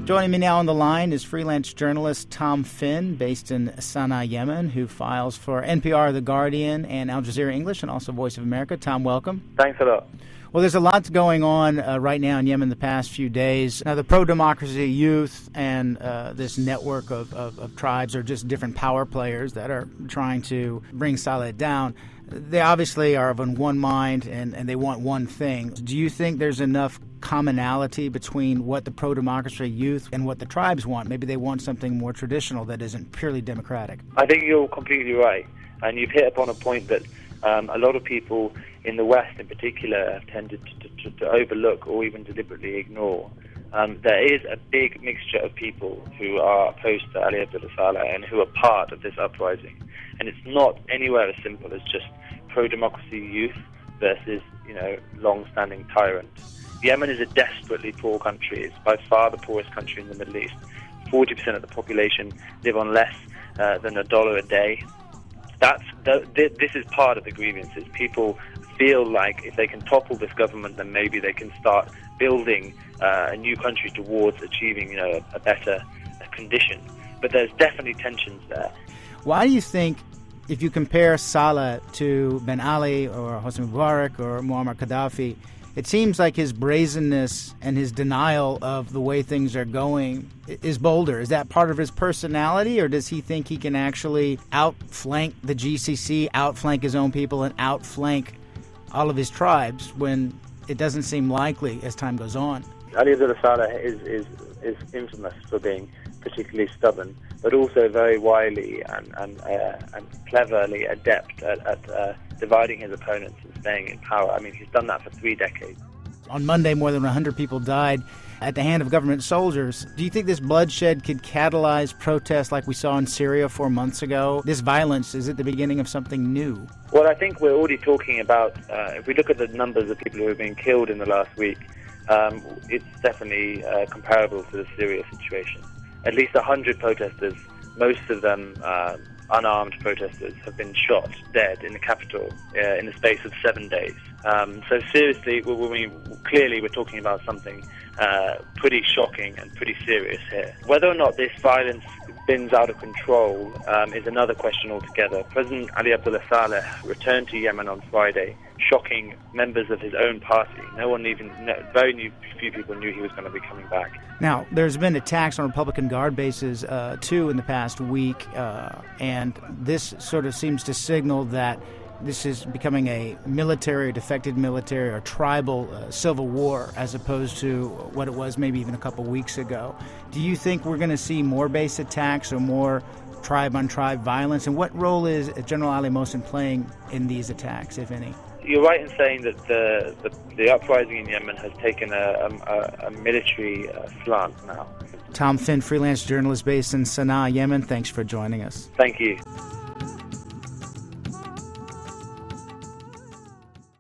Joining me now on the line is freelance journalist Tom Finn, based in Sana'a, Yemen, who files for NPR, The Guardian, and Al Jazeera English, and also Voice of America. Tom, welcome. Thanks a lot. Well, there's a lot going on right now in Yemen the past few days. Now, the pro-democracy youth and this network of tribes are just different power players that are trying to bring Saleh down. They obviously are of one mind, and they want one thing. Do you think there's enough commonality between what the pro-democracy youth and what the tribes want? Maybe they want something more traditional that isn't purely democratic. I think you're completely right. And you've hit upon a point that a lot of people in the West in particular have tended to overlook or even deliberately ignore. There is a big mixture of people who are opposed to Ali Abdullah Saleh and who are part of this uprising. And it's not anywhere as simple as just pro-democracy youth versus, long-standing tyrants. Yemen is a desperately poor country. It's by far the poorest country in the Middle East. 40% of the population live on less than $1 a day. This is part of the grievances. People feel like if they can topple this government, then maybe they can start building a new country towards achieving, a better condition. But there's definitely tensions there. Why do you think, if you compare Saleh to Ben Ali or Hosni Mubarak or Muammar Gaddafi, it seems like his brazenness and his denial of the way things are going is bolder? Is that part of his personality, or does he think he can actually outflank the GCC, outflank his own people, and outflank all of his tribes when it doesn't seem likely as time goes on? Ali Abdullah Saleh is infamous for being particularly stubborn, but also very wily and cleverly adept at dividing his opponents and staying in power. I mean, he's done that for 3 decades. On Monday, more than 100 people died at the hand of government soldiers. Do you think this bloodshed could catalyze protests like we saw in Syria 4 months ago? This violence, is it the beginning of something new? Well, I think we're already talking about, if we look at the numbers of people who have been killed in the last week, it's definitely comparable to the Syria situation. At least 100 protesters, most of them unarmed protesters, have been shot dead in the capital in the space of 7 days. So seriously, clearly we're talking about something pretty shocking and pretty serious here. Whether or not this violence spins out of control is another question altogether. President Ali Abdullah Saleh returned to Yemen on Friday, shocking members of his own party. Very few people knew he was going to be coming back. Now, there's been attacks on Republican Guard bases, too, in the past week, and this sort of seems to signal that this is becoming a military, defected military, or tribal civil war, as opposed to what it was maybe even a couple weeks ago. Do you think we're going to see more base attacks or more tribe-on-tribe violence? And what role is General Ali Mohsen playing in these attacks, if any? You're right in saying that the uprising in Yemen has taken a military slant now. Tom Finn, freelance journalist based in Sana'a, Yemen. Thanks for joining us. Thank you.